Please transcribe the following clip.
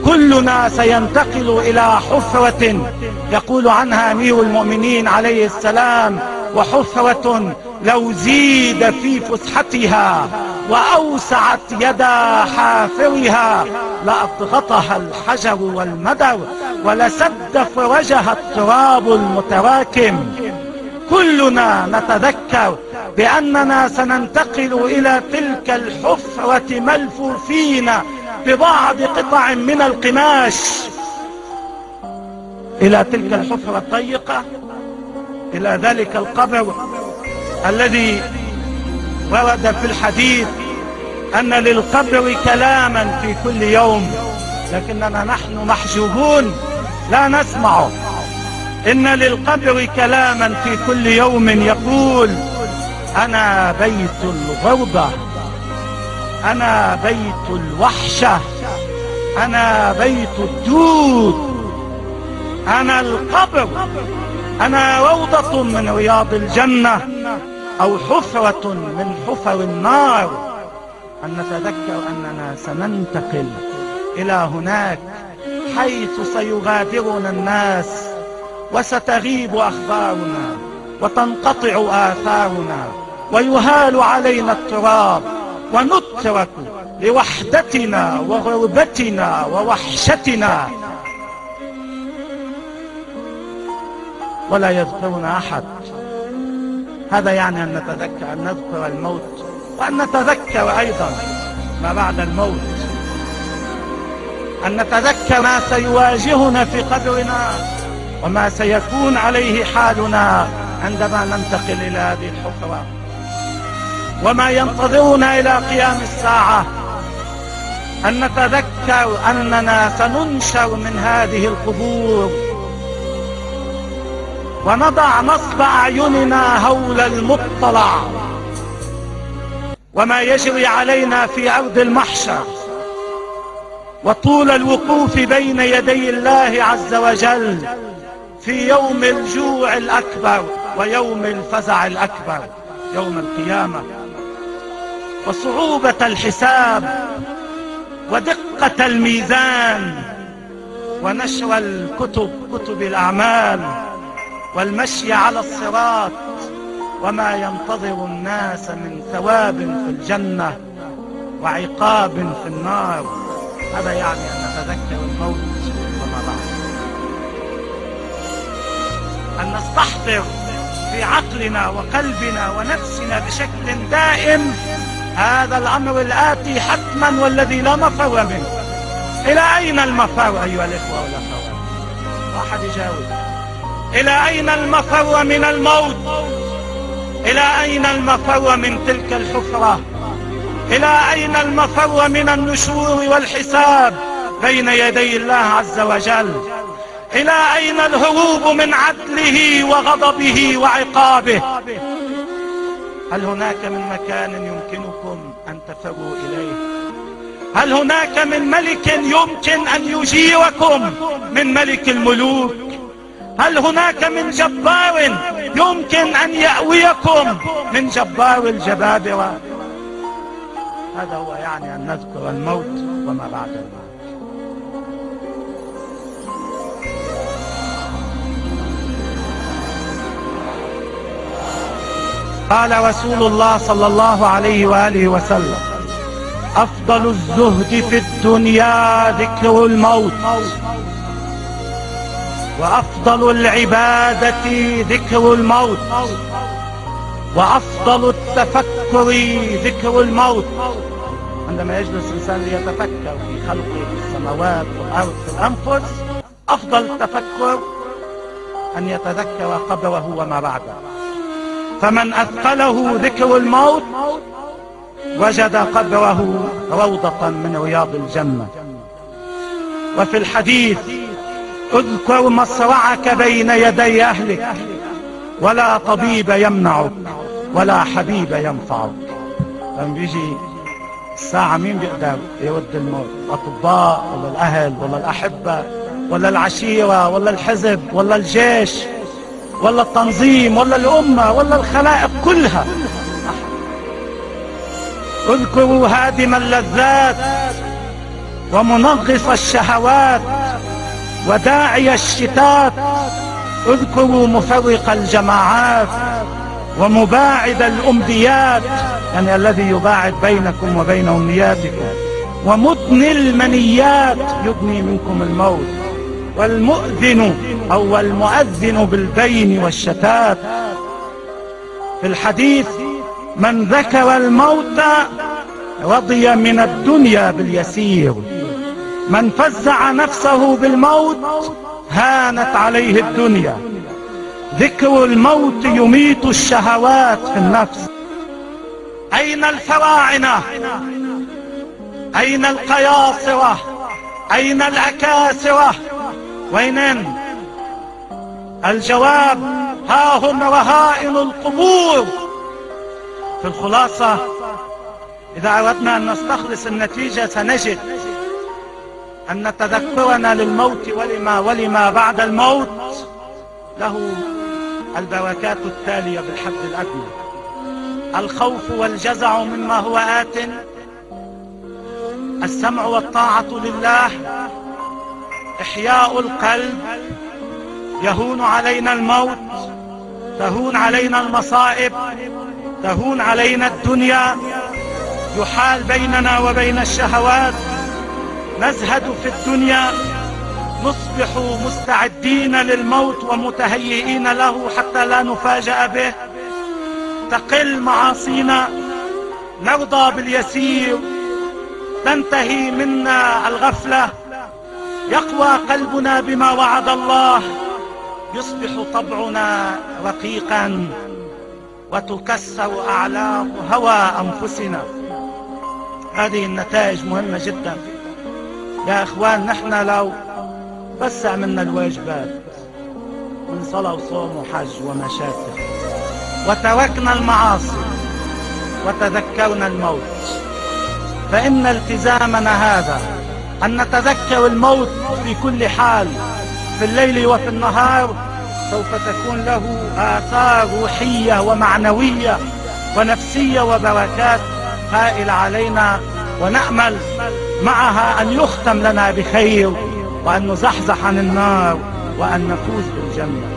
كلنا سينتقل إلى حفرة يقول عنها أمير المؤمنين عليه السلام: وحفرة لو زيد في فسحتها وأوسعت يدا حافرها لأضغطها الحجر والمدر ولسد فرجها التراب المتراكم. كلنا نتذكر بأننا سننتقل إلى تلك الحفرة ملفوفين ببعض قطع من القماش، إلى تلك الحفرة الضيقة، إلى ذلك القبر الذي ورد في الحديث أن للقبر كلاما في كل يوم، لكننا نحن محجوبون لا نسمعه. إن للقبر كلاما في كل يوم يقول: أنا بيت الغربة، أنا بيت الوحشة، أنا بيت الدود، أنا القبر، أنا روضة من رياض الجنة أو حفرة من حفر النار. أن نتذكر أننا سننتقل إلى هناك حيث سيغادرنا الناس وستغيب أخبارنا وتنقطع آثارنا ويهال علينا التراب ونترك لوحدتنا وغربتنا ووحشتنا ولا يذكرنا أحد. هذا يعني أن نتذكر أن نذكر الموت، وأن نتذكر أيضا ما بعد الموت، أن نتذكر ما سيواجهنا في قبرنا وما سيكون عليه حالنا عندما ننتقل إلى هذه الحفرة، وما ينتظرنا إلى قيام الساعة. أن نتذكر أننا سننشر من هذه القبور ونضع نصب أعيننا هول المطلع وما يجري علينا في أرض المحشر، وطول الوقوف بين يدي الله عز وجل في يوم الجوع الأكبر ويوم الفزع الأكبر يوم القيامة، وصعوبة الحساب ودقة الميزان ونشر الكتب، كتب الأعمال، والمشي على الصراط، وما ينتظر الناس من ثواب في الجنة وعقاب في النار. هذا يعني أن نتذكر الموت وما بعد، أن نستحضر في عقلنا وقلبنا ونفسنا بشكل دائم هذا الأمر الآتي حتما والذي لا مفر منه. إلى أين المفر أيها الإخوة والأخوات؟ واحد يجاوب. إلى أين المفر من الموت؟ إلى أين المفر من تلك الحفرة؟ إلى أين المفر من النشور والحساب بين يدي الله عز وجل؟ إلى أين الهروب من عدله وغضبه وعقابه؟ هل هناك من مكان يمكنكم أن تفروا إليه؟ هل هناك من ملك يمكن أن يجيركم من ملك الملوك؟ هل هناك من جبار يمكن أن يأويكم من جبار الجبابرة؟ هذا هو يعني أن نذكر الموت وما بعد الموت. قال رسول الله صلى الله عليه وآله وسلم: أفضل الزهد في الدنيا ذكر الموت، وأفضل العبادة ذكر الموت، وأفضل التفكر ذكر الموت. عندما يجلس الإنسان ليتفكر في خلقه، في السماوات والأرض، في الأنفس، أفضل التفكر أن يتذكر قبره وما بعده. فمن أثقله ذكر الموت وجد قبره روضة من رياض الجنة. وفي الحديث: اذكر مصرعك بين يدي أهلك، ولا طبيب يمنعك ولا حبيب ينفعك. لما بيجي الساعة مين بيقدر يرد الموت؟ الأطباء ولا الأهل ولا الأحبة ولا العشيرة ولا الحزب ولا الجيش ولا التنظيم ولا الأمة ولا الخلائق كلها؟ اذكروا هادم اللذات ومنغص الشهوات وداعي الشتات. اذكروا مفرق الجماعات ومباعد الأمنيات، يعني الذي يباعد بينكم وبين أمنياتكم، ومدني المنيات يدني منكم الموت، والمؤذن أو المؤذن بالبين والشتات. في الحديث: من ذكر الموت رضي من الدنيا باليسير، من فزع نفسه بالموت هانت عليه الدنيا. ذكر الموت يميت الشهوات في النفس. أين الفراعنة؟ أين القياصرة؟ أين الأكاسرة؟ وينن؟ الجواب: ها هم رهائن القبور. في الخلاصة، إذا أردنا أن نستخلص النتيجة سنجد أن تذكرنا للموت ولما بعد الموت له البركات التالية بالحد الأدنى: الخوف والجزع مما هو آت، السمع والطاعة لله، إحياء القلب، يهون علينا الموت، تهون علينا المصائب، تهون علينا الدنيا، يحال بيننا وبين الشهوات، نزهد في الدنيا، نصبح مستعدين للموت ومتهيئين له حتى لا نفاجأ به، تقل معاصينا، نرضى باليسير، تنتهي منا الغفلة، يقوى قلبنا بما وعد الله، يصبح طبعنا رقيقا، وتكسر أعلاق هوى أنفسنا. هذه النتائج مهمة جدا يا إخوان. نحن لو بس عملنا الواجبات من صلاة وصوم وحج وما شابه، وتركنا المعاصي وتذكرنا الموت، فإن التزامنا هذا أن نتذكر الموت في كل حال، في الليل وفي النهار، سوف تكون له آثار روحية ومعنوية ونفسية وبركات هائلة علينا، ونأمل معها أن يختم لنا بخير، وأن نزحزح عن النار، وأن نفوز بالجنة.